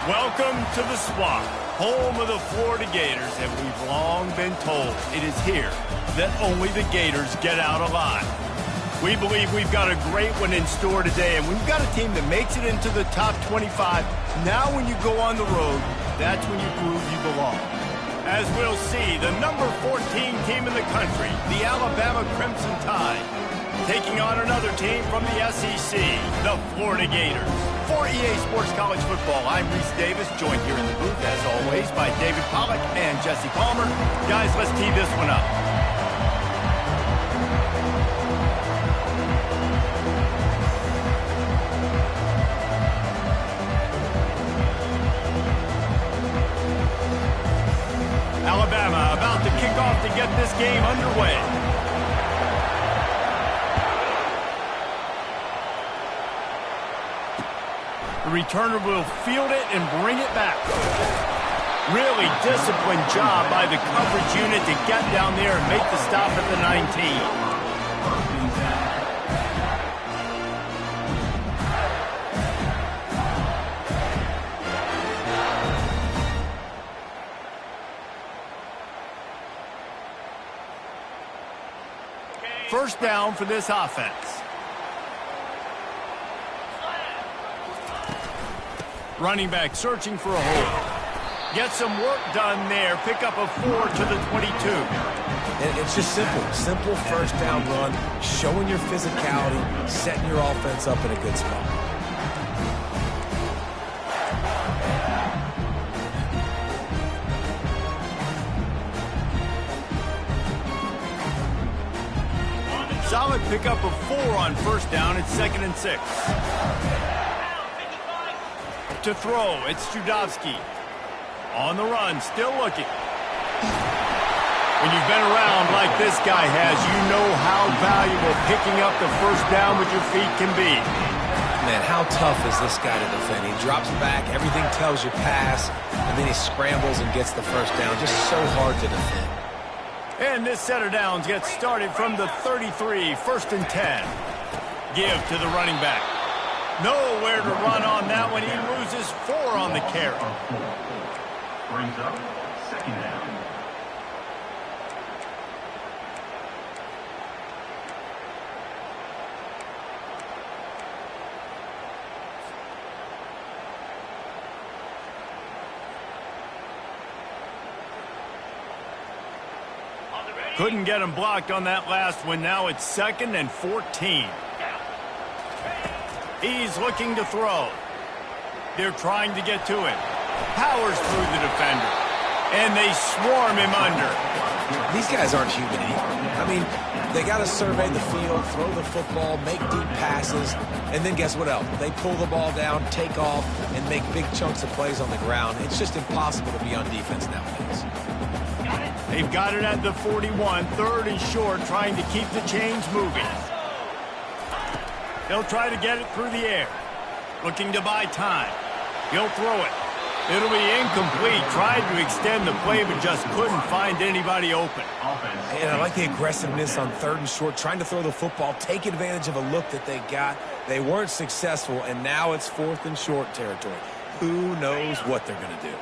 Welcome to the Swamp, home of the Florida Gators, and we've long been told it is here that only the Gators get out alive. We believe we've got a great one in store today, and we've got a team that makes it into the top 25. Now when you go on the road, that's when you prove you belong. As we'll see, the number 14 team in the country, the Alabama Crimson Tide, taking on another team from the SEC, the Florida Gators. For EA Sports College Football, I'm Reese Davis, joined here in the booth, as always, by David Pollack and Jesse Palmer. Guys, let's tee this one up. Alabama about to kick off to get this game underway. The returner will field it and bring it back. Really disciplined job by the coverage unit to get down there and make the stop at the 19. First down for this offense. Running back searching for a hole. Get some work done there. Pick up a 4 to the 22. And it's just simple. Simple first down run, showing your physicality, setting your offense up in a good spot. Solid pickup of 4 on first down. It's 2nd and 6. To throw, it's Judovsky. On the run, still looking. When you've been around like this guy has, you know how valuable picking up the first down with your feet can be. Man, how tough is this guy to defend? He drops back, everything tells you pass, and then he scrambles and gets the first down. Just so hard to defend. And this set of downs gets started from the 33, 1st and 10. Give to the running back. Nowhere to run on that one. He loses 4 on the carry. Brings up 2nd down. Couldn't get him blocked on that last one. Now it's 2nd and 14. He's looking to throw. They're trying to get to him. Powers through the defender. And they swarm him under. These guys aren't human either. I mean, they got to survey the field, throw the football, make deep passes, and then guess what else? They pull the ball down, take off, and make big chunks of plays on the ground. It's just impossible to be on defense nowadays. They've got it at the 41, 3rd and short, trying to keep the chains moving. He'll try to get it through the air. Looking to buy time. He'll throw it. It'll be incomplete. Tried to extend the play, but just couldn't find anybody open. And I like the aggressiveness on 3rd and short, trying to throw the football, take advantage of a look that they got. They weren't successful, and now it's 4th and short territory. Who knows what they're going to do?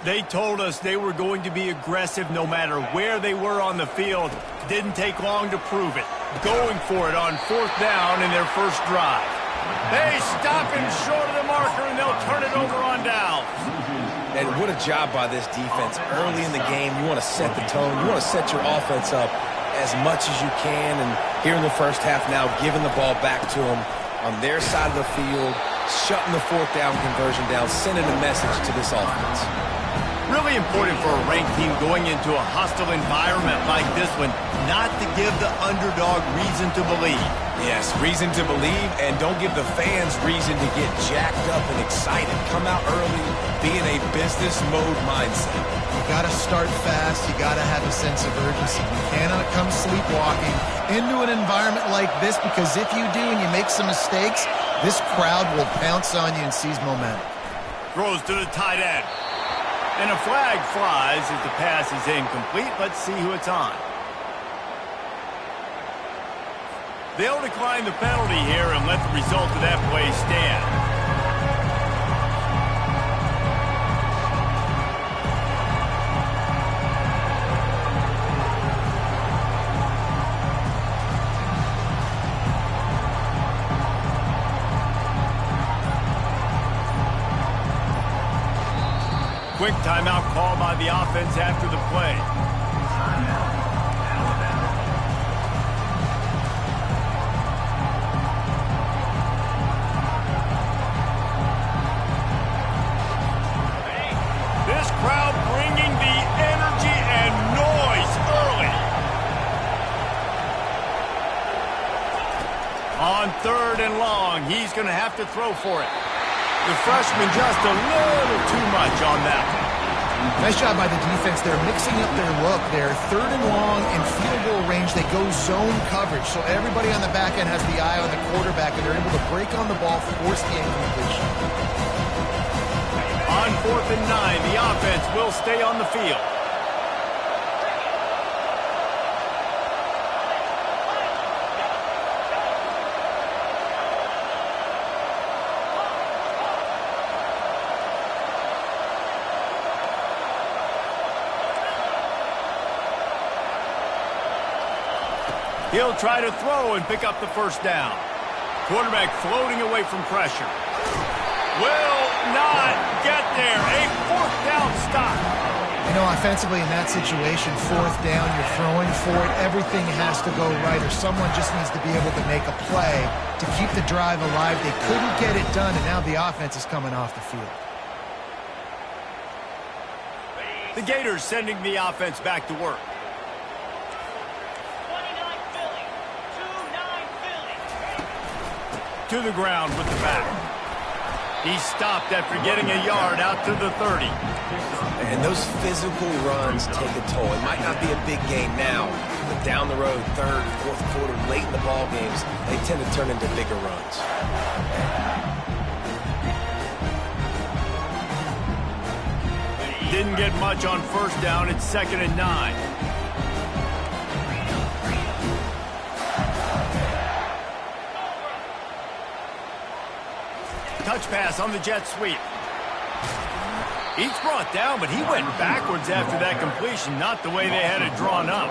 They told us they were going to be aggressive no matter where they were on the field. Didn't take long to prove it. Going for it on 4th down in their first drive. They stop him short of the marker, and they'll turn it over on down. And what a job by this defense. Early in the game, you want to set the tone. You want to set your offense up as much as you can. And here in the first half now, giving the ball back to them on their side of the field, shutting the 4th down conversion down, sending a message to this offense. Really important for a ranked team going into a hostile environment like this one, not to give the underdog reason to believe. Yes, reason to believe, and don't give the fans reason to get jacked up and excited. Come out early, be in a business mode mindset. You got to start fast. You got to have a sense of urgency. You cannot come sleepwalking into an environment like this, because if you do and you make some mistakes, this crowd will pounce on you and seize momentum. Throws to the tight end. And a flag flies as the pass is incomplete. Let's see who it's on. They'll decline the penalty here and let the result of that play stand. Quick timeout call by the offense after the play. This crowd bringing the energy and noise early. On 3rd and long, he's going to have to throw for it. The freshman just a little too much on that one. Nice job by the defense. They're mixing up their look. They're 3rd and long in field goal range. They go zone coverage. So everybody on the back end has the eye on the quarterback, and they're able to break on the ball, force the incompletion. On 4th and 9, the offense will stay on the field. He'll try to throw and pick up the first down. Quarterback floating away from pressure. Will not get there. A 4th down stop. You know, offensively in that situation, 4th down, you're throwing for it. Everything has to go right, or someone just needs to be able to make a play to keep the drive alive. They couldn't get it done, and now the offense is coming off the field. The Gators sending the offense back to work. To the ground with the back. He stopped after getting a yard out to the 30. And those physical runs take a toll. It might not be a big game now, but down the road, 3rd, 4th quarter, late in the ball games, they tend to turn into bigger runs. Didn't get much on 1st down. It's 2nd and 9. Touch pass on the jet sweep. He's brought down, but he went backwards after that completion, not the way they had it drawn up.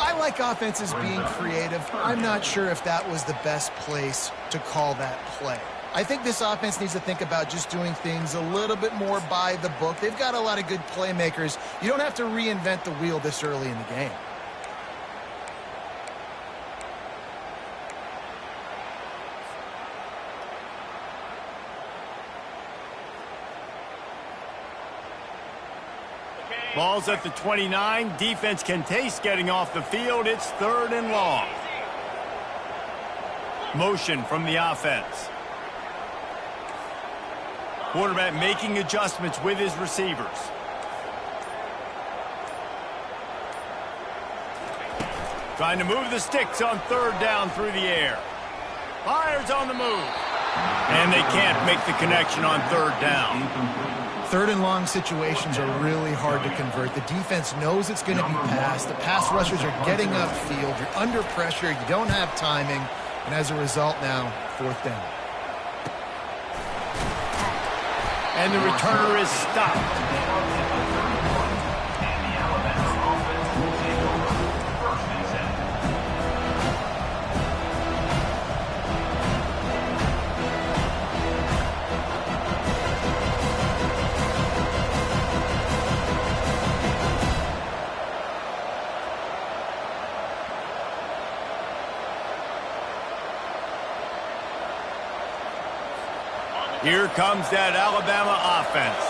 I like offenses being creative. I'm not sure if that was the best place to call that play. I think this offense needs to think about just doing things a little bit more by the book. They've got a lot of good playmakers. You don't have to reinvent the wheel this early in the game. Ball's at the 29. Defense can taste getting off the field. It's 3rd and long. Motion from the offense. Quarterback making adjustments with his receivers. Trying to move the sticks on 3rd down through the air. Fires on the move. And they can't make the connection on 3rd down. 3rd and long situations are really hard to convert. The defense knows it's going to be passed. The pass rushers are getting upfield. You're under pressure. You don't have timing. And as a result now, 4th down. And the returner is stopped. Here comes that Alabama offense.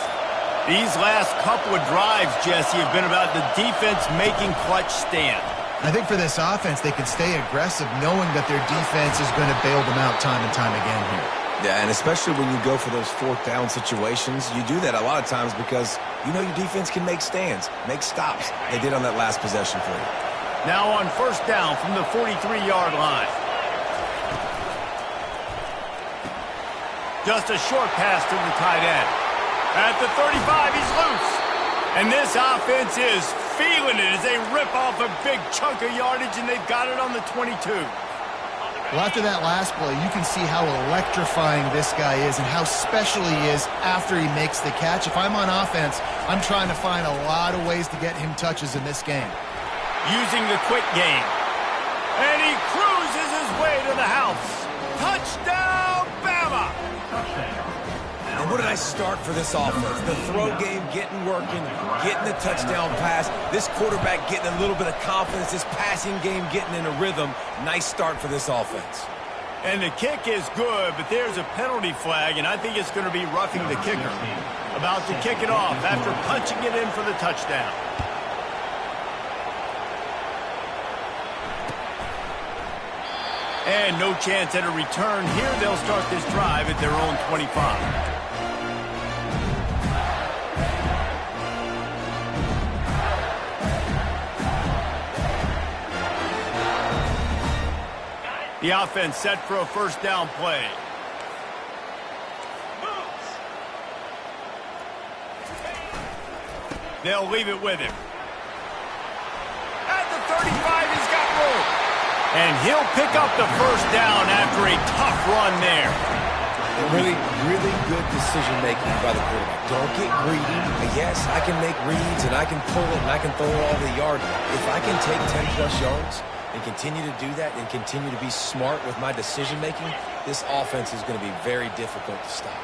These last couple of drives, Jesse, have been about the defense making clutch stand. I think for this offense, they can stay aggressive knowing that their defense is going to bail them out time and time again here. Yeah, and especially when you go for those 4th down situations, you do that a lot of times because you know your defense can make stands, make stops. They did on that last possession for you. Now on 1st down from the 43-yard line. Just a short pass to the tight end. At the 35, he's loose. And this offense is feeling it as they rip off a big chunk of yardage, and they've got it on the 22. Well, after that last play, you can see how electrifying this guy is and how special he is after he makes the catch. If I'm on offense, I'm trying to find a lot of ways to get him touches in this game. Using the quick game. And he cruises his way to the house. Touchdown, Bama! And what a nice start for this offense. The throw game getting working, getting the touchdown pass. This quarterback getting a little bit of confidence. This passing game getting in a rhythm. Nice start for this offense. And the kick is good, but there's a penalty flag, and I think it's going to be roughing the kicker. About to kick it off after punching it in for the touchdown. And no chance at a return here. They'll start this drive at their own 25. The offense set for a first down play. They'll leave it with him. At the 35, he's got room. And he'll pick up the first down after a tough run there. Really, really good decision-making by the quarterback. Don't get greedy. Yes, I can make reads, and I can pull it, and I can throw it all the yard. If I can take 10-plus yards and continue to do that and continue to be smart with my decision-making, this offense is going to be very difficult to stop.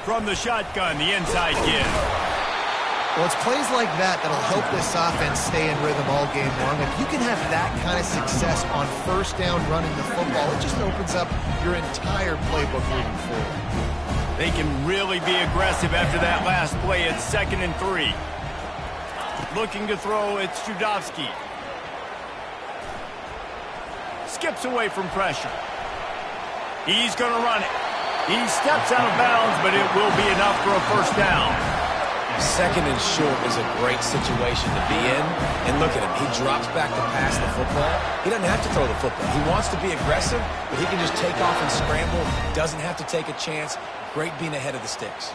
From the shotgun, the inside give. Well, it's plays like that that'll help this offense stay in rhythm all game long. If you can have that kind of success on first down running the football, it just opens up your entire playbook moving forward. They can really be aggressive after that last play. It's 2nd and 3. Looking to throw, it's Judovsky. Skips away from pressure. He's going to run it. He steps out of bounds, but it will be enough for a first down. 2nd and short is a great situation to be in. And look at him. He drops back to pass the football. He doesn't have to throw the football. He wants to be aggressive, but he can just take off and scramble. Doesn't have to take a chance. Great being ahead of the sticks.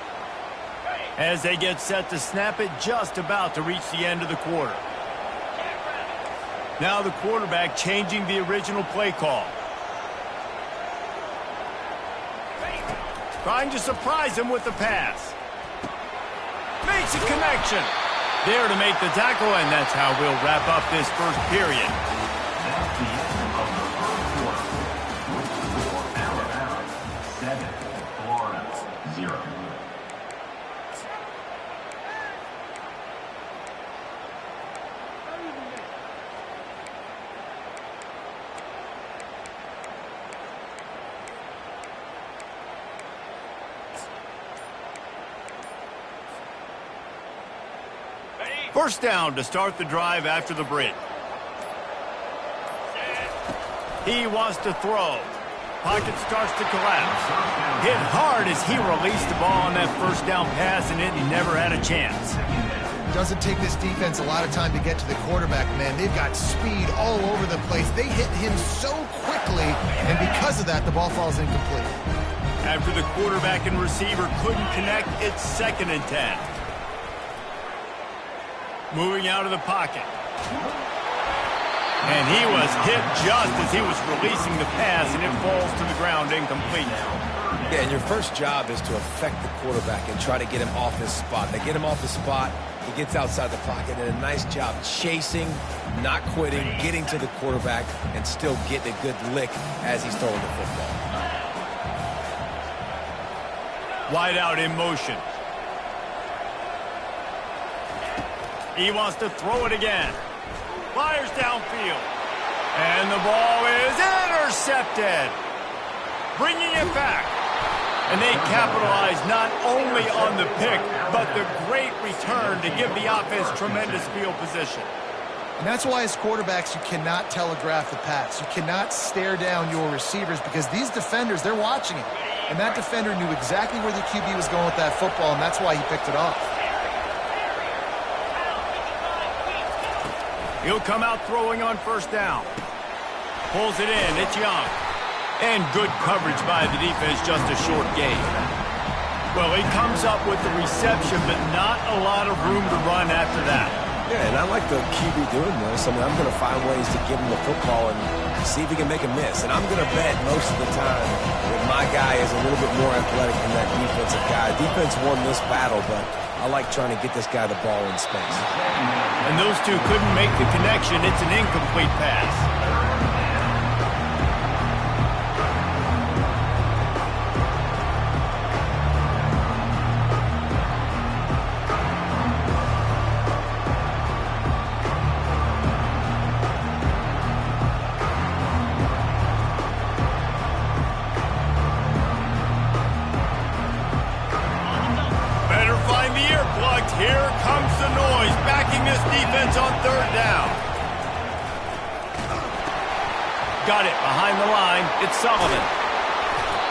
As they get set to snap it, just about to reach the end of the quarter. Now the quarterback changing the original play call. Trying to surprise him with the pass. Makes a connection. There to make the tackle, and that's how we'll wrap up this first period. That's the end of the first quarter. For Alabama, 7, Florida, 0. First down to start the drive after the break. He wants to throw. Pocket starts to collapse. Hit hard as he released the ball on that first down pass, and it never had a chance. Doesn't take this defense a lot of time to get to the quarterback, man. They've got speed all over the place. They hit him so quickly, and because of that, the ball falls incomplete. After the quarterback and receiver couldn't connect, it's 2nd and 10. Moving out of the pocket. And he was hit just as he was releasing the pass, and it falls to the ground incomplete. Yeah, and your first job is to affect the quarterback and try to get him off his spot. They get him off his spot, he gets outside the pocket, and a nice job chasing, not quitting, getting to the quarterback, and still getting a good lick as he's throwing the football. Wide out in motion. He wants to throw it again. Fires downfield. And the ball is intercepted. Bringing it back. And they capitalize not only on the pick, but the great return to give the offense tremendous field position. And that's why as quarterbacks, you cannot telegraph the pass. You cannot stare down your receivers because these defenders, they're watching it. And that defender knew exactly where the QB was going with that football, and that's why he picked it off. He'll come out throwing on first down. Pulls it in. It's Young. And good coverage by the defense, just a short gain. Well, he comes up with the reception, but not a lot of room to run after that. Yeah, and I like the QB doing this. I mean, I'm going to find ways to give him the football and see if he can make a miss. And I'm going to bet most of the time that my guy is a little bit more athletic than that defensive guy. Defense won this battle, but I like trying to get this guy the ball in space. And those two couldn't make the connection. It's an incomplete pass. this defense on third down. Got it behind the line. It's Sullivan.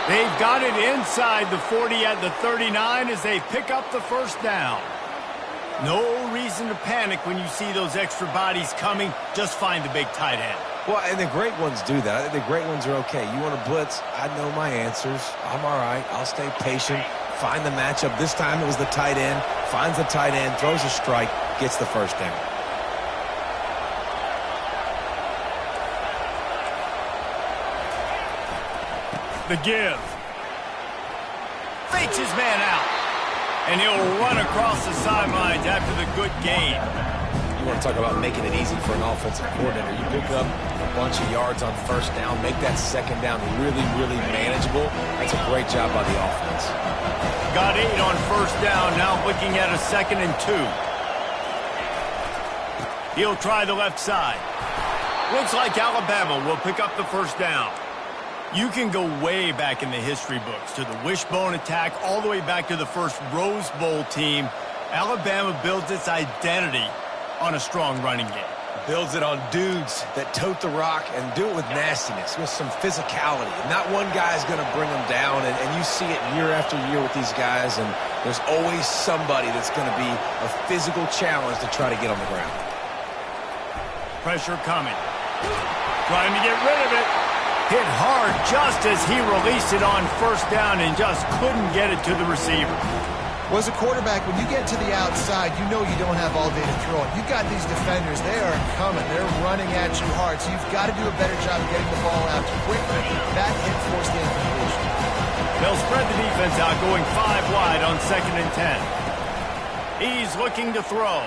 They've got it inside the 40 at the 39 as they pick up the first down. No reason to panic when you see those extra bodies coming. Just find the big tight end. Well, and the great ones do that. I think the great ones are okay. You want to blitz? I know my answers. I'm all right. I'll stay patient. Find the matchup. This time it was the tight end. Finds the tight end, throws a strike, gets the first down. The give. Fakes his man out. And he'll run across the sidelines after the good gain. You want to talk about making it easy for an offensive coordinator. You pick up a bunch of yards on first down, make that second down really, really manageable. That's a great job by the offense. Got 8 on first down, now looking at a 2nd and 2. He'll try the left side. Looks like Alabama will pick up the first down. You can go way back in the history books to the wishbone attack all the way back to the first Rose Bowl team. Alabama builds its identity on a strong running game. Builds it on dudes that tote the rock and do it with nastiness, with some physicality. Not one guy is going to bring them down, and you see it year after year with these guys, and there's always somebody that's going to be a physical challenge to try to get on the ground. Pressure coming. Trying to get rid of it. Hit hard just as he released it on first down and just couldn't get it to the receiver. Well, as a quarterback, when you get to the outside, you know you don't have all day to throw it. You've got these defenders. They are coming. They're running at you hard, so you've got to do a better job of getting the ball out quickly. That hit forced the incompletion. They'll spread the defense out, going 5 wide on 2nd and 10. He's looking to throw.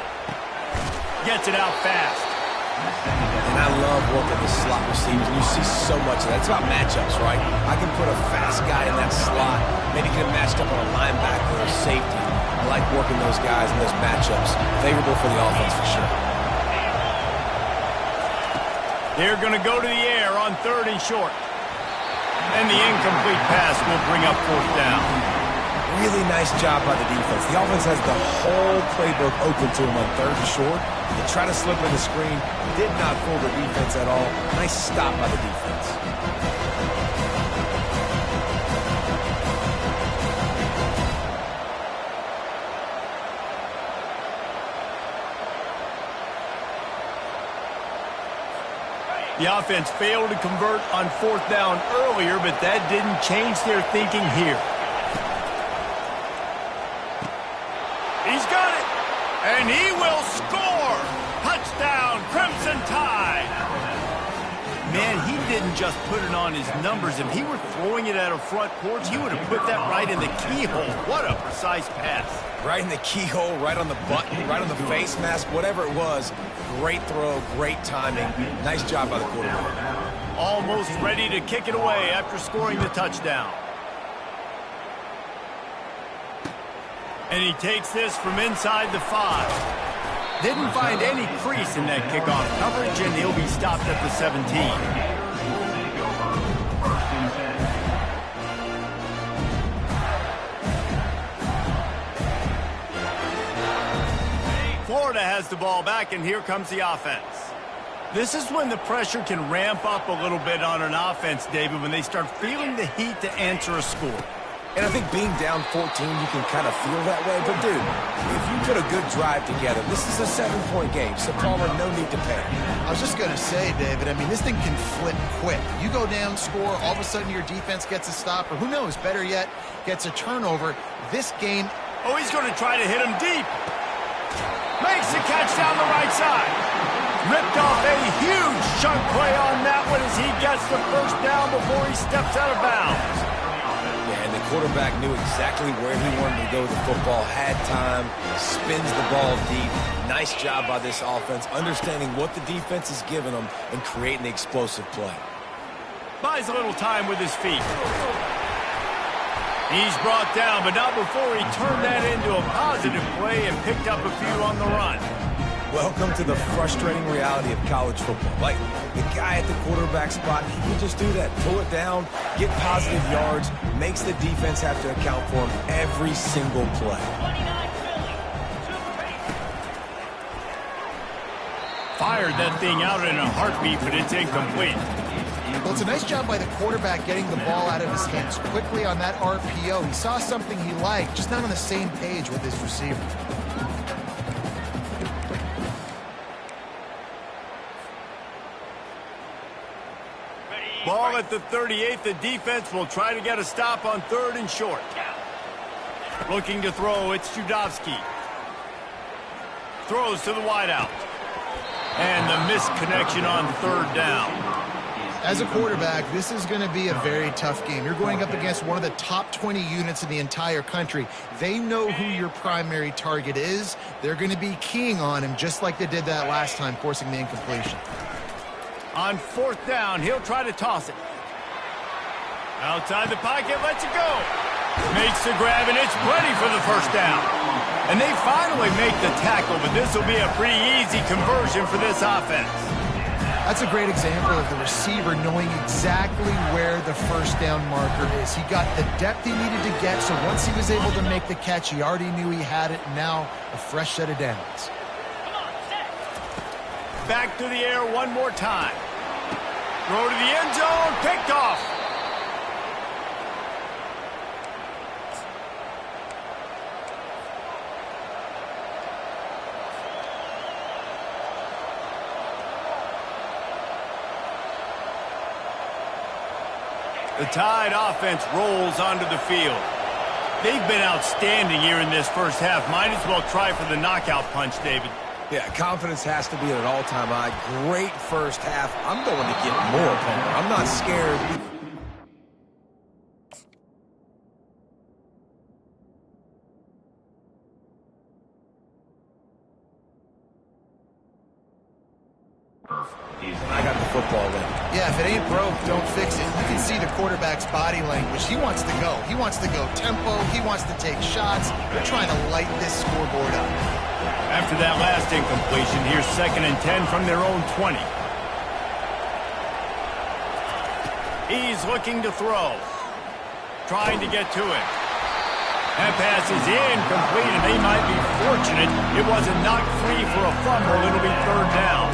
Gets it out fast. And I love working the slot receivers. You see so much of that. It's about matchups, right? I can put a fast guy in that slot. Maybe get him matched up on a linebacker or safety. I like working those guys in those matchups. Favorable for the offense for sure. They're going to go to the air on 3rd and short. And the incomplete pass will bring up 4th down. Really nice job by the defense. The offense has the whole playbook open to them on 3rd and short. They try to slip in the screen. Did not fool the defense at all. Nice stop by the defense. The offense failed to convert on 4th down earlier, but that didn't change their thinking here. He's got it, and he will score. Touchdown, Crimson Tide. Man, he didn't just put it on his numbers. If he were throwing it at a front porch, he would have put that right in the keyhole. What a precise pass. Right in the keyhole, right on the button, right on the face mask, whatever it was. Great throw, great timing. Nice job by the quarterback. Almost ready to kick it away after scoring the touchdown. And he takes this from inside the 5. Didn't find any crease in that kickoff coverage, and he'll be stopped at the 17. Florida has the ball back, and here comes the offense. This is when the pressure can ramp up a little bit on an offense, David, when they start feeling the heat to answer a score. And I think being down 14, you can kind of feel that way. But, dude, if you put a good drive together, this is a 7-point game. So, Palmer, no need to panic. I was just going to say, David, I mean, this thing can flip quick. You go down, score, all of a sudden your defense gets a stop, or who knows, better yet, gets a turnover. This game... Oh, he's going to try to hit him deep. Makes the catch down the right side. Ripped off a huge chunk play on that one as he gets the first down before he steps out of bounds. Yeah, and the quarterback knew exactly where he wanted to go with the football, had time, spins the ball deep. Nice job by this offense, understanding what the defense is giving them and creating the explosive play. Buys a little time with his feet. He's brought down, but not before he turned that into a positive play and picked up a few on the run. Welcome to the frustrating reality of college football. Like, the guy at the quarterback spot, he can just do that. Pull it down, get positive yards, makes the defense have to account for him every single play. Fired that thing out in a heartbeat, but it's incomplete. Well, it's a nice job by the quarterback getting the ball out of his hands quickly on that RPO. He saw something he liked, just not on the same page with his receiver. Ball at the 38. The defense will try to get a stop on 3rd and short. Looking to throw, it's Judovsky. Throws to the wideout. And the missed connection on 3rd down. As a quarterback, this is going to be a very tough game. You're going up against one of the top 20 units in the entire country. They know who your primary target is. They're going to be keying on him just like they did that last time, forcing the incompletion. On 4th down, he'll try to toss it. Outside the pocket, lets it go. Makes the grab, and it's ready for the 1st down. And they finally make the tackle, but this will be a pretty easy conversion for this offense. That's a great example of the receiver knowing exactly where the 1st down marker is. He got the depth he needed to get, so once he was able to make the catch, he already knew he had it. Now a fresh set of downs. Back to the air one more time. Throw to the end zone, picked off. The Tide offense rolls onto the field. They've been outstanding here in this 1st half. Might as well try for the knockout punch, David. Yeah, confidence has to be at an all-time high. Great 1st half. I'm going to get more, Palmer. I'm not scared. I got the football then. Yeah, if it ain't broke, don't fix it. You can see the quarterback's body language. He wants to go. He wants to go tempo. He wants to take shots. They're trying to light this scoreboard up. After that last incompletion, here's 2nd and 10 from their own 20. He's looking to throw. Trying to get to it. That pass is incomplete, and they might be fortunate it wasn't knocked free for a fumble. It'll be 3rd down.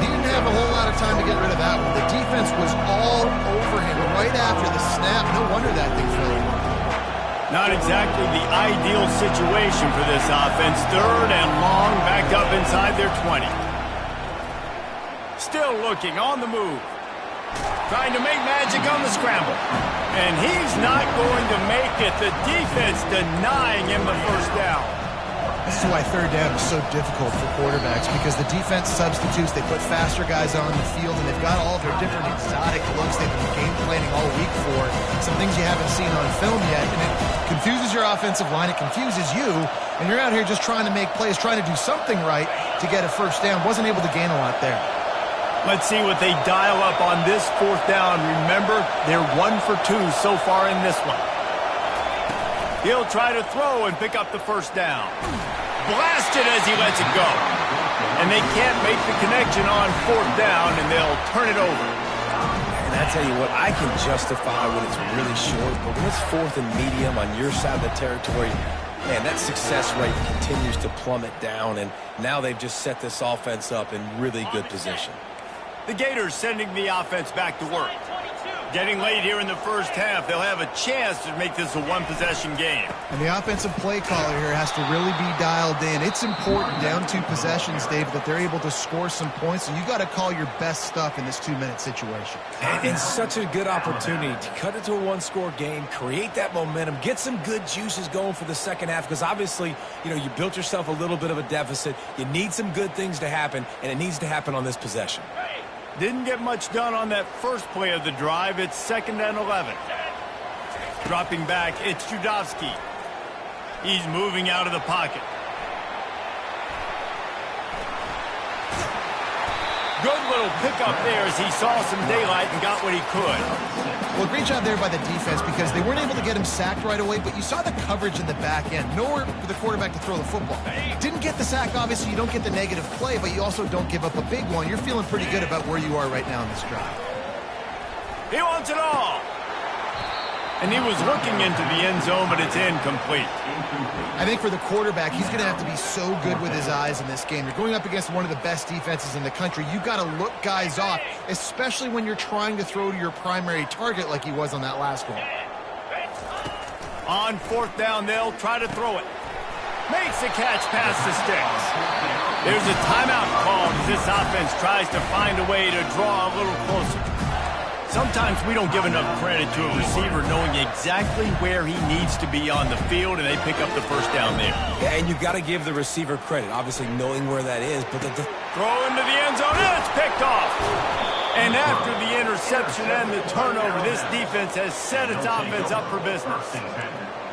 He didn't have a whole lot of time to get rid of that one. The defense was all over him right after the snap. No wonder that thing fell over. Not exactly the ideal situation for this offense. 3rd and long, back up inside their 20. Still looking on the move. Trying to make magic on the scramble. And he's not going to make it. The defense denying him the 1st down. This is why 3rd down is so difficult for quarterbacks, because the defense substitutes, they put faster guys on the field, and they've got all their different exotic looks they've been game planning all week for, some things you haven't seen on film yet, and it confuses your offensive line, it confuses you, and you're out here just trying to make plays, trying to do something right to get a 1st down. Wasn't able to gain a lot there. Let's see what they dial up on this 4th down. Remember, they're 1 for 2 so far in this one. He'll try to throw and pick up the 1st down. Blasted as he lets it go. And they can't make the connection on 4th down, and they'll turn it over. And I tell you what, I can justify when it's really short, but when it's 4th and medium on your side of the territory, man, that success rate continues to plummet down, and now they've just set this offense up in really good position. The Gators sending the offense back to work. Getting late here in the 1st half, they'll have a chance to make this a 1-possession game. And the offensive play caller here has to really be dialed in. It's important down 2 possessions, Dave, that they're able to score some points, and you got to call your best stuff in this 2-minute situation. And it's such a good opportunity to cut it to a 1-score game, create that momentum, get some good juices going for the 2nd half, because obviously, you built yourself a little bit of a deficit. You need some good things to happen, and it needs to happen on this possession. Didn't get much done on that first play of the drive. It's 2nd and 11. Dropping back, it's Judovsky. He's moving out of the pocket. Good little pickup there as he saw some daylight and got what he could. Well, great job there by the defense, because they weren't able to get him sacked right away, but you saw the coverage in the back end. Nowhere for the quarterback to throw the football. Didn't get the sack, obviously. You don't get the negative play, but you also don't give up a big one. You're feeling pretty good about where you are right now in this drive. He wants it all. And he was looking into the end zone, but it's incomplete. I think for the quarterback, he's going to have to be so good with his eyes in this game. You're going up against one of the best defenses in the country. You've got to look guys off, especially when you're trying to throw to your primary target like he was on that last one. On fourth down, they'll try to throw it. Makes the catch past the sticks. There's a timeout called as this offense tries to find a way to draw a little closer. Sometimes we don't give enough credit to a receiver knowing exactly where he needs to be on the field, and they pick up the first down there. Yeah, and you've got to give the receiver credit, obviously knowing where that is. But throw into the end zone, and it's picked off. And after the interception and the turnover, this defense has set its offense up for business.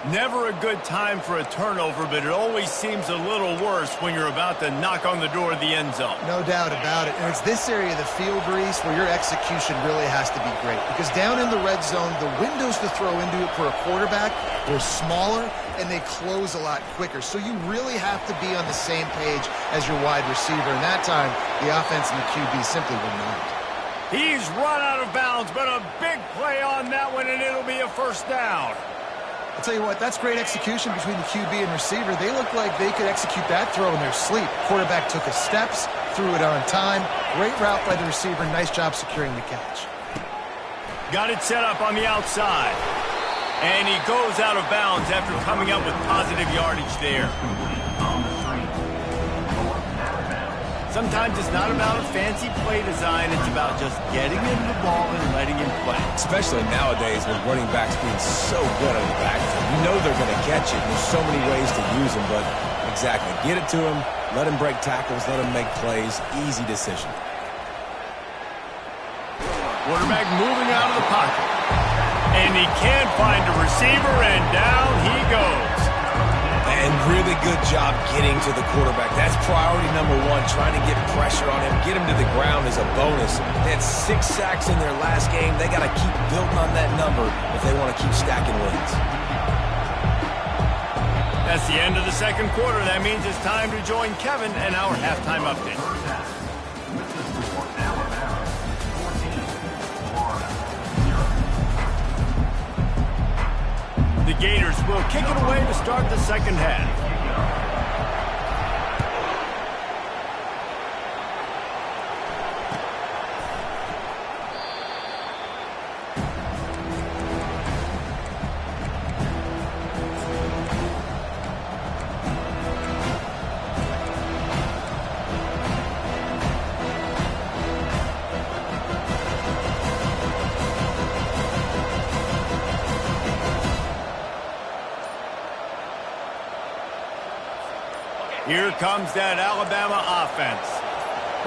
Never a good time for a turnover, but it always seems a little worse when you're about to knock on the door of the end zone. No doubt about it. And it's this area of the field, Reese, where your execution really has to be great. Because down in the red zone, the windows to throw into it for a quarterback are smaller, and they close a lot quicker. So you really have to be on the same page as your wide receiver. And that time, the offense and the QB simply were not. He's run out of bounds, but a big play on that one, and it'll be a first down. I'll tell you what, that's great execution between the QB and receiver. They look like they could execute that throw in their sleep. Quarterback took his steps, threw it on time. Great route by the receiver. Nice job securing the catch. Got it set up on the outside. And he goes out of bounds after coming up with positive yardage there. Sometimes it's not about a fancy play design. It's about just getting him the ball and letting him play. Especially nowadays with running backs being so good at the backfield. You know they're going to catch it. There's so many ways to use them, but exactly. Get it to him, let him break tackles, let him make plays. Easy decision. Quarterback moving out of the pocket. And he can't find a receiver, and down he goes. And really good job getting to the quarterback. That's priority number one, trying to get pressure on him. Get him to the ground is a bonus. They had 6 sacks in their last game. They got to keep building on that number if they want to keep stacking wins. That's the end of the second quarter. That means it's time to join Kevin and our halftime update. The Gators will kick it away to start the second half. Here comes that Alabama offense.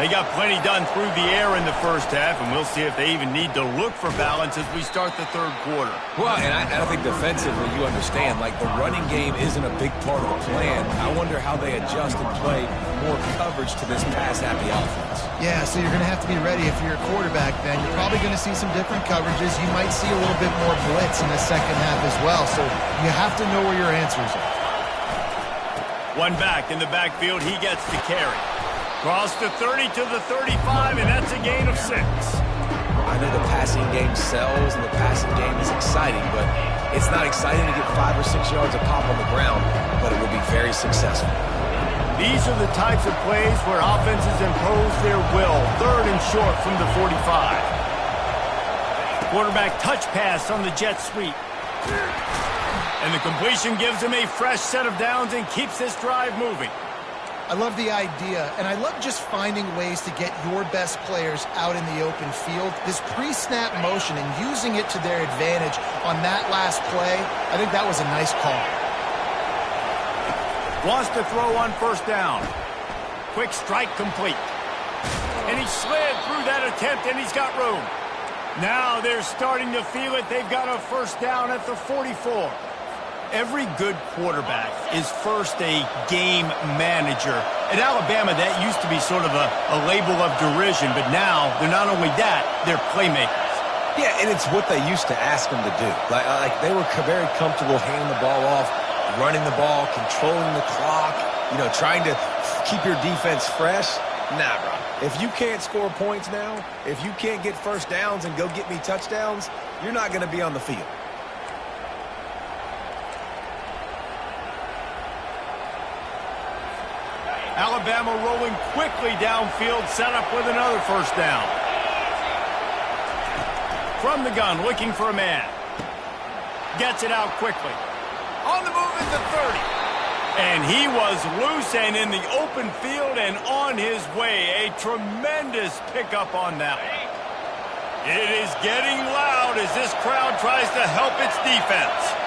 They got plenty done through the air in the first half, and we'll see if they even need to look for balance as we start the third quarter. Well, and I think defensively, you understand, like the running game isn't a big part of the plan. I wonder how they adjust and play more coverage to this pass-happy offense. Yeah, so you're going to have to be ready if you're a quarterback then. You're probably going to see some different coverages. You might see a little bit more blitz in the second half as well, so you have to know where your answers are. One back in the backfield, he gets the carry. Cross the 30 to the 35, and that's a gain of 6. I know the passing game sells, and the passing game is exciting, but it's not exciting to get 5 or 6 yards a pop on the ground, but it will be very successful. These are the types of plays where offenses impose their will. Third and short from the 45. Quarterback touch pass on the jet sweep. And the completion gives him a fresh set of downs and keeps this drive moving. I love the idea, and I love just finding ways to get your best players out in the open field. This pre-snap motion and using it to their advantage on that last play, I think that was a nice call. Wants to throw on first down. Quick strike complete. And he slid through that attempt, and he's got room. Now they're starting to feel it. They've got a first down at the 44. Every good quarterback is first a game manager. At Alabama, that used to be sort of a label of derision, but now they're not only that, they're playmakers. Yeah, and it's what they used to ask them to do. Like they were very comfortable handing the ball off, running the ball, controlling the clock, trying to keep your defense fresh. Nah, bro. If you can't score points now, if you can't get first downs and go get me touchdowns, you're not going to be on the field. Alabama rolling quickly downfield, set up with another first down. From the gun, looking for a man. Gets it out quickly. On the move at the 30. And he was loose and in the open field and on his way. A tremendous pickup on that one. It is getting loud as this crowd tries to help its defense.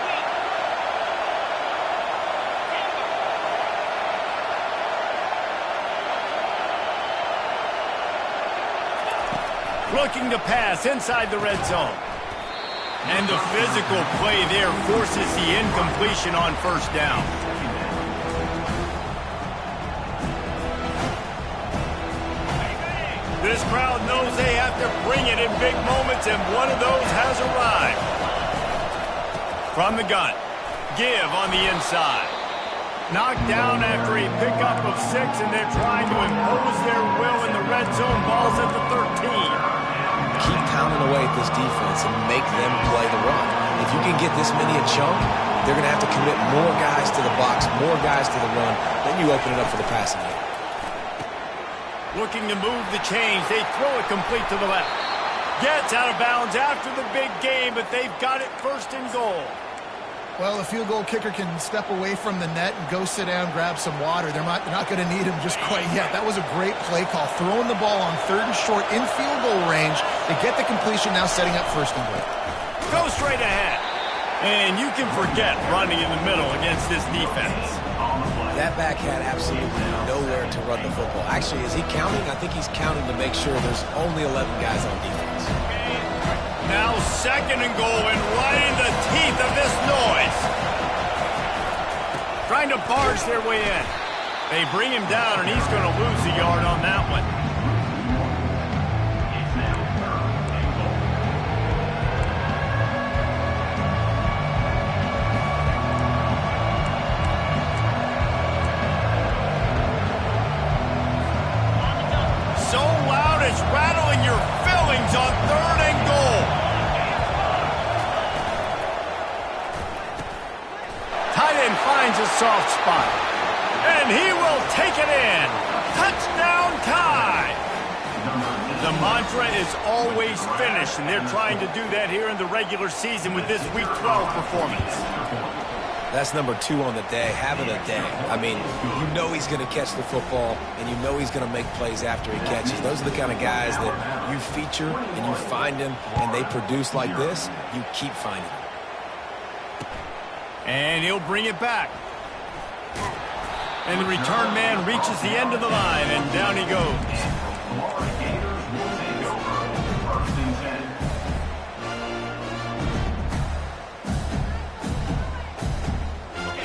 Looking to pass inside the red zone. And the physical play there forces the incompletion on first down. This crowd knows they have to bring it in big moments, and one of those has arrived. From the gun, give on the inside. Knocked down after a pickup of 6, and they're trying to impose their will in the red zone. Ball's at the 13. Keep pounding away at this defense and make them play the run. If you can get this many a chunk, they're going to have to commit more guys to the box, more guys to the run. Then you open it up for the passing game. Looking to move the chains. They throw it complete to the left. Gets out of bounds after the big game, but they've got it first and goal. Well, a field goal kicker can step away from the net and go sit down, grab some water. They're not going to need him just quite yet. That was a great play call. Throwing the ball on 3rd and short in field goal range. They get the completion, now setting up first and goal. Go straight ahead. And you can forget running in the middle against this defense. That back had absolutely nowhere to run the football. Actually, is he counting? I think he's counting to make sure there's only 11 guys on defense. Now 2nd and goal, and right in the teeth of this noise. Trying to barge their way in. They bring him down, and he's going to lose a yard on that one. So loud it's rattling your fillings on 3rd and goal. Tight end finds a soft spot. And he will take it in. Touchdown tie. The mantra is always finish, and they're trying to do that here in the regular season with this Week 12 performance. That's number 2 on the day, having a day. I mean, you know he's going to catch the football, and you know he's going to make plays after he catches. Those are the kind of guys that you feature, and you find them, and they produce like this. You keep finding them. And he'll bring it back. And the return man reaches the end of the line, and down he goes.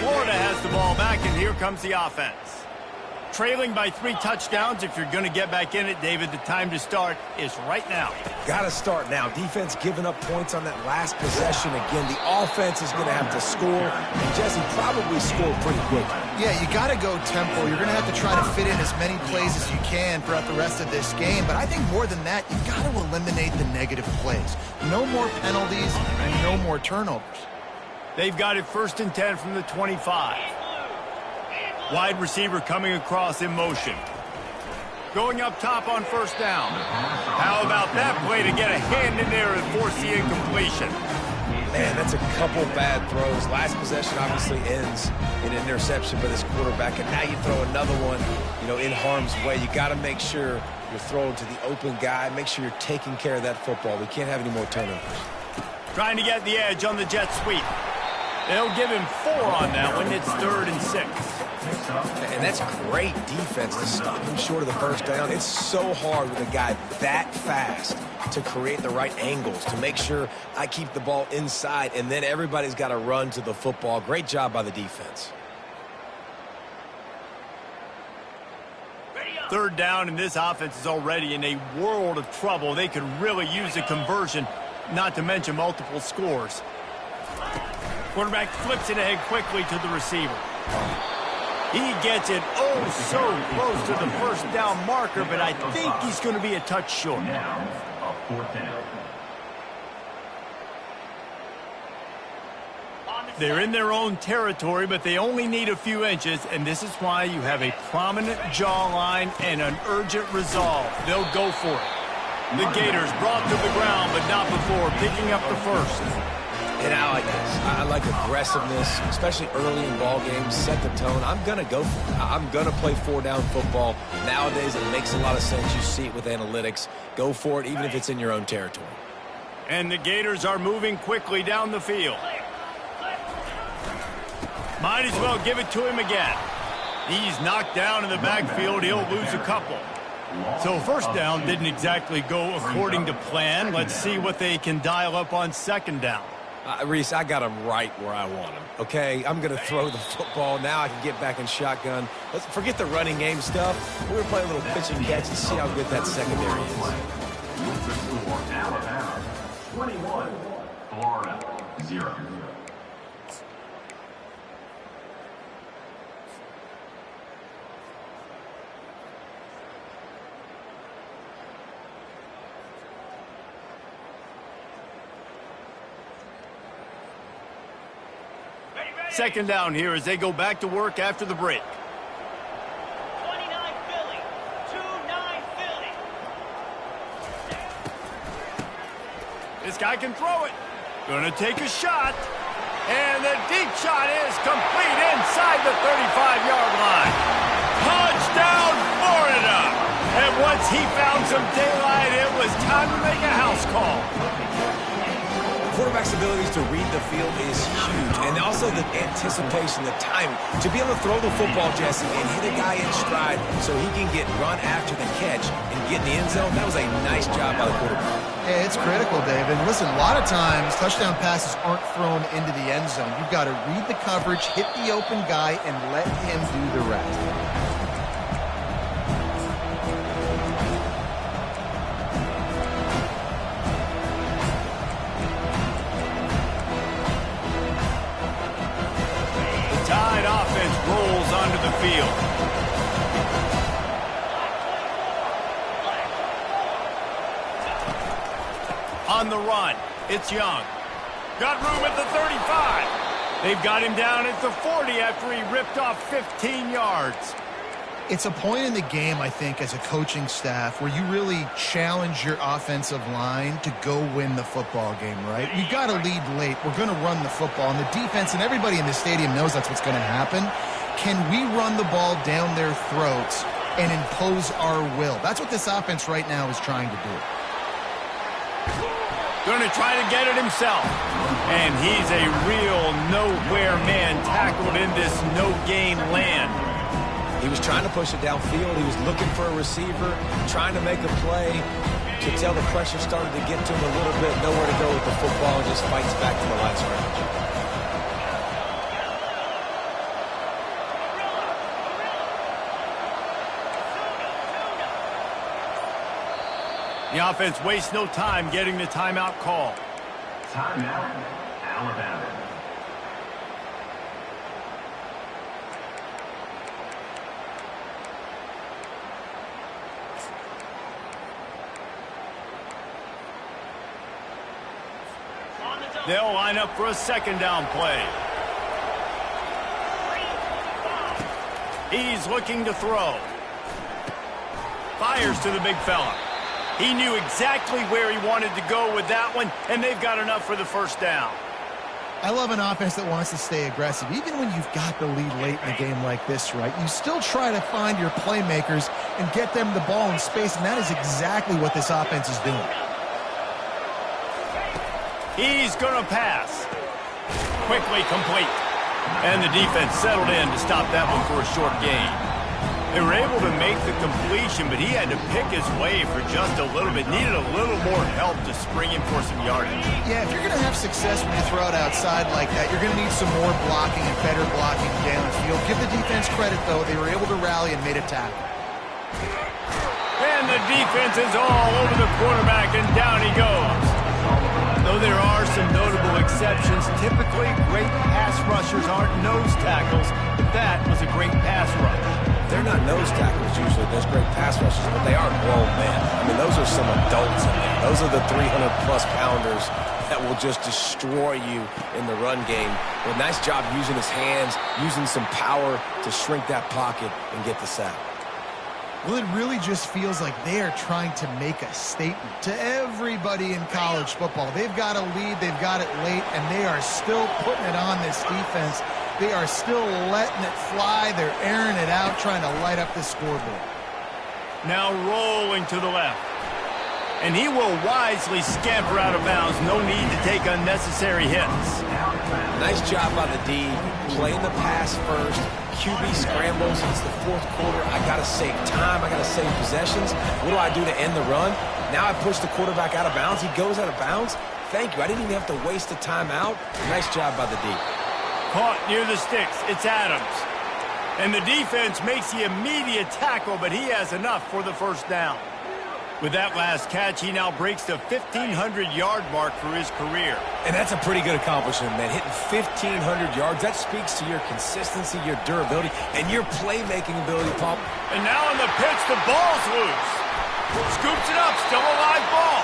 Florida has the ball back, and here comes the offense. Trailing by 3 touchdowns. If you're going to get back in it, David, the time to start is right now. Got to start now. Defense giving up points on that last possession. Again, the offense is going to have to score, and Jesse probably scored pretty quick. Yeah, you got to go tempo. You're going to have to try to fit in as many plays as you can throughout the rest of this game. But I think more than that, you've got to eliminate the negative plays. No more penalties and no more turnovers. They've got it 1st and 10 from the 25. Wide receiver coming across in motion. Going up top on 1st down. How about that play to get a hand in there and force the incompletion? Man, that's a couple bad throws. Last possession obviously ends in an interception for this quarterback, and now you throw another one, in harm's way. You got to make sure you're throwing to the open guy. Make sure you're taking care of that football. We can't have any more turnovers. Trying to get the edge on the jet sweep. They'll give him 4 on that one. It's 3rd and 6. And that's great defense to stop him short of the first down. It's so hard with a guy that fast to create the right angles, to make sure I keep the ball inside, and then everybody's got to run to the football. Great job by the defense. 3rd down, and this offense is already in a world of trouble. They could really use a conversion, not to mention multiple scores. Quarterback flips it ahead quickly to the receiver. He gets it so close to the 1st down marker, but I think he's going to be a touch short. Now, a 4th down. They're in their own territory, but they only need a few inches, and this is why you have a prominent jawline and an urgent resolve. They'll go for it. The Gators brought to the ground, but not before picking up the first. And I like this. I like aggressiveness, especially early in ball games. Set the tone. I'm going to go for it. I'm going to play four-down football. Nowadays, it makes a lot of sense. You see it with analytics. Go for it, even if it's in your own territory. And the Gators are moving quickly down the field. Might as well give it to him again. He's knocked down in the backfield. He'll lose a couple. So first down didn't exactly go according to plan. Let's see what they can dial up on second down. Reese, I got him right where I want him, okay? I'm going to throw the football. Now I can get back in shotgun. Let's forget the running game stuff. We're going to play a little pitch and catch and see how good that secondary is. The score, Alabama 21, Florida 0. Second down here as they go back to work after the break. 29 Philly, 2-9 Philly. This guy can throw it. Gonna take a shot. And the deep shot is complete inside the 35-yard line. Touchdown, Florida! And once he found some daylight, it was time to make a house call. Quarterback's abilities to read the field is huge, and also the anticipation, the timing. To be able to throw the football, Jesse, and hit a guy in stride so he can get run after the catch and get in the end zone, that was a nice job by the quarterback. Yeah, it's critical, Dave. And listen, a lot of times touchdown passes aren't thrown into the end zone. You've got to read the coverage, hit the open guy, and let him do the rest. Rolls onto the field. On the run, it's Young. Got room at the 35. They've got him down at the 40 after he ripped off 15 yards. It's a point in the game, I think, as a coaching staff where you really challenge your offensive line to go win the football game, right? We've got to lead late. We're going to run the football. And the defense and everybody in the stadium knows that's what's going to happen. Can we run the ball down their throats and impose our will? That's what this offense right now is trying to do. Going to try to get it himself. And he's a real nowhere man tackled in this no-gain land. He was trying to push it downfield. He was looking for a receiver, trying to make a play. You could tell the pressure started to get to him a little bit. Nowhere to go with the football, and just fights back to the line of scrimmage. The offense wastes no time getting the timeout call. Timeout, Alabama. They'll line up for a second down play. He's looking to throw. Fires to the big fella. He knew exactly where he wanted to go with that one, and they've got enough for the first down. I love an offense that wants to stay aggressive. Even when you've got the lead late in a game like this, right, you still try to find your playmakers and get them the ball in space, and that is exactly what this offense is doing. He's going to pass. Quickly complete. And the defense settled in to stop that one for a short gain. They were able to make the completion, but he had to pick his way for just a little bit. Needed a little more help to spring him for some yardage. Yeah, if you're going to have success when you throw it outside like that, you're going to need some more blocking and better blocking downfield. Give the defense credit, though. They were able to rally and made a tackle. And the defense is all over the quarterback, and down he goes. Though there are some notable exceptions, typically great pass rushers aren't nose tackles, but that was a great pass rush. They're not nose tackles usually. There's great pass rushers, but they are grown men. I mean, those are some adults in there. Those are the 300-plus pounders that will just destroy you in the run game. But nice job using his hands, using some power to shrink that pocket and get the sack. Well, it really just feels like they are trying to make a statement to everybody in college football. They've got a lead, they've got it late, and they are still putting it on this defense. They are still letting it fly. They're airing it out, trying to light up the scoreboard. Now rolling to the left. And he will wisely scamper out of bounds. No need to take unnecessary hits. Nice job by the D, playing the pass first. QB scrambles. It's the fourth quarter. I got to save time. I got to save possessions. What do I do to end the run? Now I push the quarterback out of bounds. He goes out of bounds. Thank you. I didn't even have to waste a timeout. Nice job by the D. Caught near the sticks. It's Adams. And the defense makes the immediate tackle, but he has enough for the first down. With that last catch, he now breaks the 1,500-yard mark for his career. And that's a pretty good accomplishment, man. Hitting 1,500 yards, that speaks to your consistency, your durability, and your playmaking ability, Paul. And now in the pitch, the ball's loose. Scoops it up, still a live ball.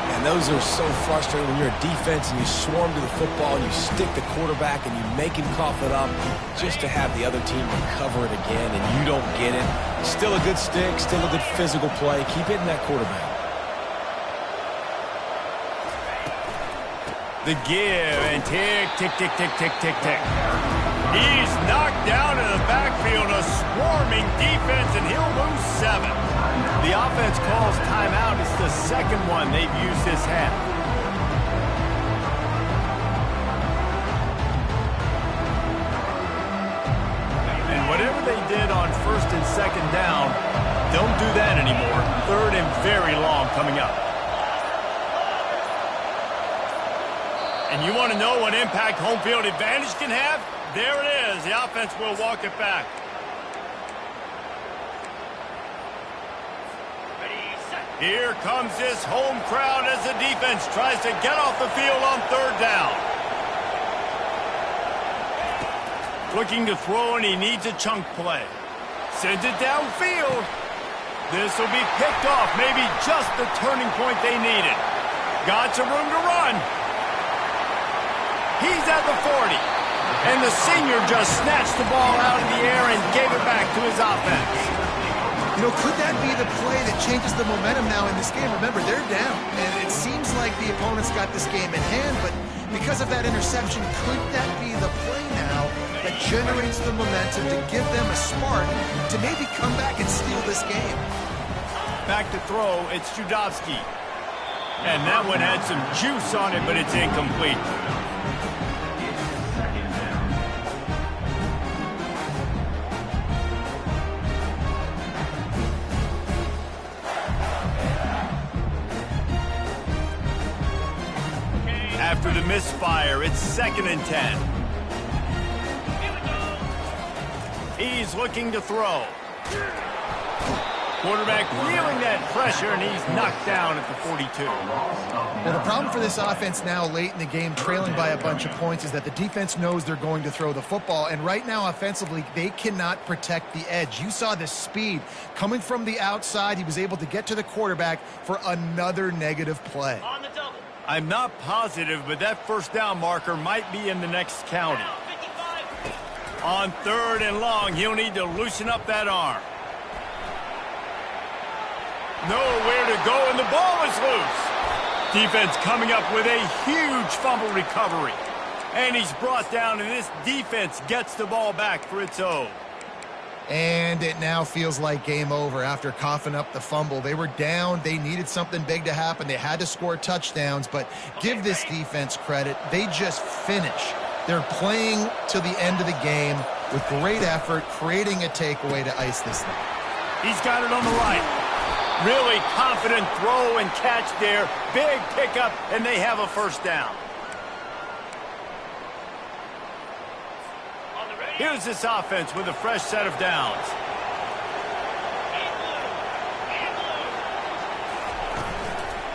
And those are so frustrating when you're a defense and you swarm to the football, you stick the quarterback, and you make him cough it up just to have the other team recover it again, and you don't get it. Still a good stick, still a good physical play. Keep hitting that quarterback. The give, and tick, tick, tick, tick, tick, tick, tick. He's knocked down in the backfield, a swarming defense, and he'll lose 7. The offense calls timeout. It's the second one they've used this half. And whatever they did on first and second down, don't do that anymore. Third and very long coming up. And you want to know what impact home field advantage can have? There it is. The offense will walk it back. Here comes this home crowd as the defense tries to get off the field on third down. Looking to throw, and he needs a chunk play. Sends it downfield. This will be picked off. Maybe just the turning point they needed. Got some room to run. He's at the 40. And the senior just snatched the ball out of the air and gave it back to his offense. You know, could that be the play that changes the momentum now in this game? Remember, they're down, and it seems like the opponent's got this game in hand, but because of that interception, could that be the play now that generates the momentum to give them a spark to maybe come back and steal this game? Back to throw, it's Judovsky. And that one had some juice on it, but it's incomplete. After the misfire, it's 2nd and 10. He's looking to throw. Quarterback feeling that pressure, and he's knocked down at the 42. Well, the problem for this offense now late in the game, trailing by a bunch of points, is that the defense knows they're going to throw the football, and right now offensively, they cannot protect the edge. You saw the speed coming from the outside. He was able to get to the quarterback for another negative play. On the double. I'm not positive, but that first down marker might be in the next county. Now 55. On third and long, he'll need to loosen up that arm. Nowhere to go, and the ball is loose. Defense coming up with a huge fumble recovery. And he's brought down, and this defense gets the ball back for its own. And it now feels like game over after coughing up the fumble. They were down. They needed something big to happen. They had to score touchdowns, but give this defense credit. They just finish. They're playing to the end of the game with great effort, creating a takeaway to ice this thing. He's got it on the right. Really confident throw and catch there. Big pickup, and they have a first down. Here's this offense with a fresh set of downs.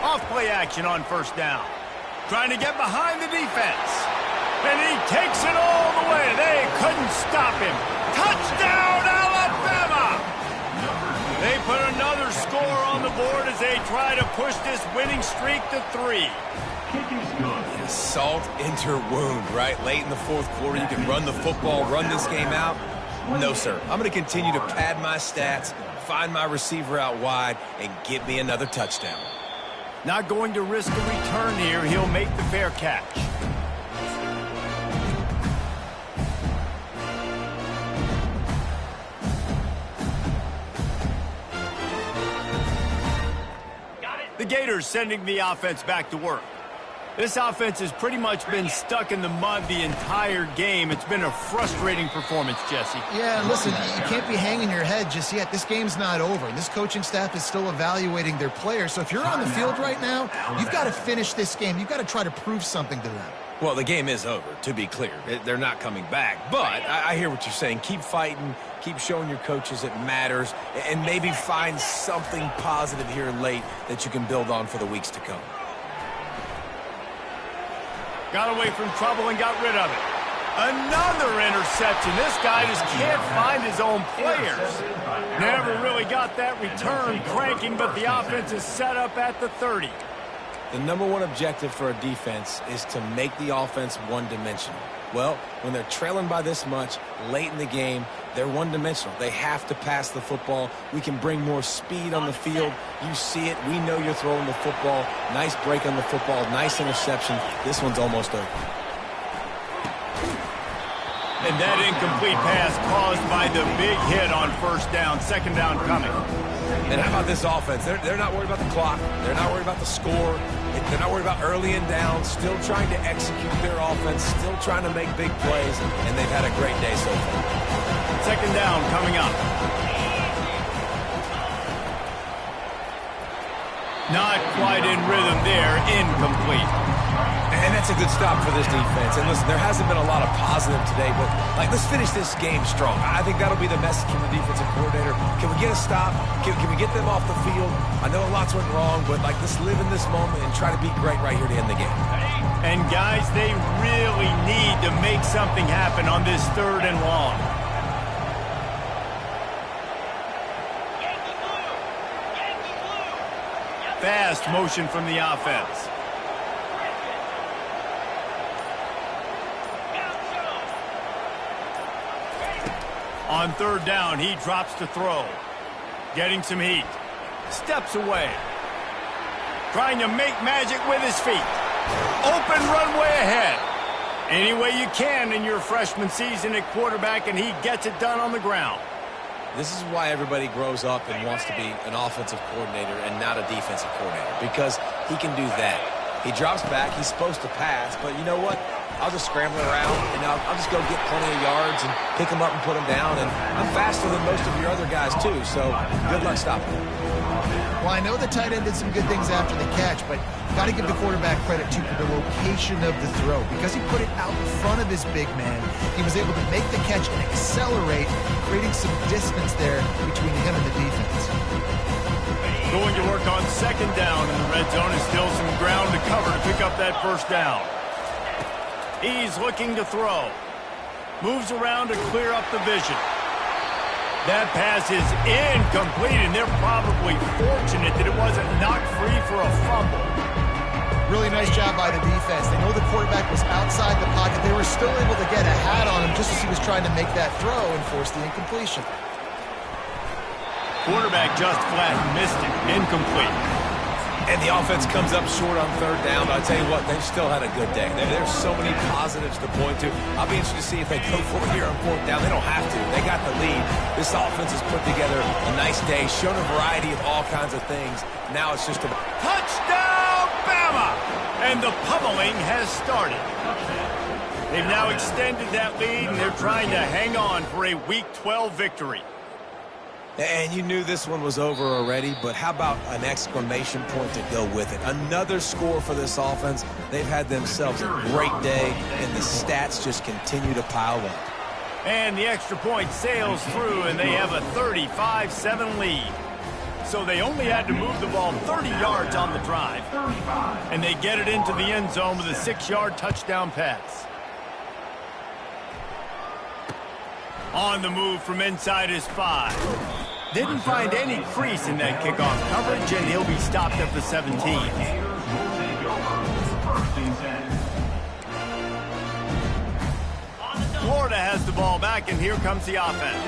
Off play action on first down. Trying to get behind the defense. And he takes it all the way. They couldn't stop him. Touchdown, Alabama! score on the board as they try to push this winning streak to 3. Kick is good. Salt into her wound, right? Late in the fourth quarter, you can run the football, run this game out. No, sir. I'm going to continue to pad my stats, find my receiver out wide, and get me another touchdown. Not going to risk a return here. He'll make the fair catch. The Gators sending the offense back to work. This offense has pretty much been stuck in the mud the entire game. It's been a frustrating performance, Jesse. Yeah, and listen, you can't be hanging your head just yet. This game's not over, and this coaching staff is still evaluating their players. So if you're on the field right now, you've got to finish this game. You've got to try to prove something to them. Well, the game is over, to be clear. They're not coming back. But I hear what you're saying. Keep fighting. Keep showing your coaches it matters. And maybe find something positive here late that you can build on for the weeks to come. Got away from trouble and got rid of it. Another interception. This guy just can't find his own players. Never really got that return cranking, but the offense is set up at the 30. The number one objective for a defense is to make the offense one-dimensional. Well, when they're trailing by this much late in the game, they're one-dimensional. They have to pass the football. We can bring more speed on the field. You see it. We know you're throwing the football. Nice break on the football. Nice interception. This one's almost over. And that incomplete pass caused by the big hit on first down. Second down coming. And how about this offense? They're not worried about the clock. They're not worried about the score. They're not worried about early and down. Still trying to execute their offense. Still trying to make big plays. And they've had a great day so far. Second down coming up. Not quite in rhythm there. Incomplete. And that's a good stop for this defense. And listen, there hasn't been a lot of positive today, but let's finish this game strong. I think that'll be the message from the defensive coordinator. Can we get a stop? Can we get them off the field? I know lots went wrong, but let's live in this moment and try to be great right here to end the game. And guys, they really need to make something happen on this 3rd and long. Fast motion from the offense. On 3rd down, he drops to throw. Getting some heat. Steps away. Trying to make magic with his feet. Open runway ahead. Any way you can in your freshman season at quarterback, and he gets it done on the ground. This is why everybody grows up and wants to be an offensive coordinator and not a defensive coordinator, because he can do that. He drops back. He's supposed to pass, but you know what? I'll just scramble around, and I'll just go get plenty of yards and pick them up and put them down. And I'm faster than most of your other guys, too, so good luck stopping him. Well, I know the tight end did some good things after the catch, but got to give the quarterback credit to the location of the throw. Because he put it out in front of his big man, he was able to make the catch and accelerate, creating some distance there between him and the defense. Going to work on 2nd down in the red zone, and still some ground to cover to pick up that first down. He's looking to throw. Moves around to clear up the vision. That pass is incomplete, and they're probably fortunate that it wasn't knocked free for a fumble. Really nice job by the defense. They know the quarterback was outside the pocket. They were still able to get a hat on him just as he was trying to make that throw and force the incompletion. Quarterback just flat missed it. Incomplete. And the offense comes up short on 3rd down, but I tell you what, they've still had a good day. There's so many positives to point to. I'll be interested to see if they go for it here on 4th down. They don't have to. They got the lead. This offense has put together a nice day, shown a variety of all kinds of things. Now it's just a touchdown, Bama! And the pummeling has started. They've now extended that lead, and they're trying to hang on for a Week 12 victory. And you knew this one was over already, but how about an exclamation point to go with it? Another score for this offense. They've had themselves a great day, and the stats just continue to pile up. And the extra point sails through, and they have a 35-7 lead. So they only had to move the ball 30 yards on the drive. And they get it into the end zone with a 6-yard touchdown pass. On the move from inside his 5. Didn't find any crease in that kickoff coverage, and he'll be stopped at the 17. Gators will take over. First and 10. Florida has the ball back, and here comes the offense.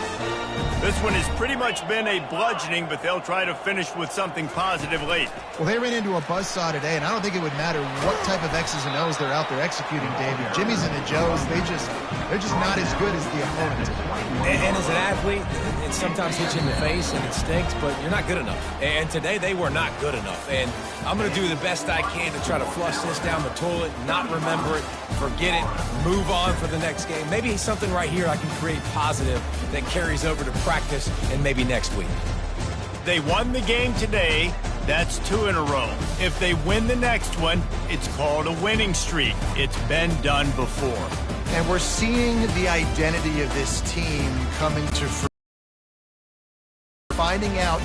This one has pretty much been a bludgeoning, but they'll try to finish with something positive late. Well, they ran into a buzzsaw today, and I don't think it would matter what type of X's and O's they're out there executing, David. Jimmy's and the Joes, they're just not as good as the opponent. And as an athlete, it sometimes hits you in the face and it stinks, but you're not good enough. And today they were not good enough. And I'm going to do the best I can to try to flush this down the toilet, not remember it, forget it, move on for the next game. Maybe something right here I can create positive that carries over to practice and maybe next week. They won the game today. That's 2 in a row. If they win the next one, it's called a winning streak. It's been done before. And we're seeing the identity of this team coming to fruition. Finding out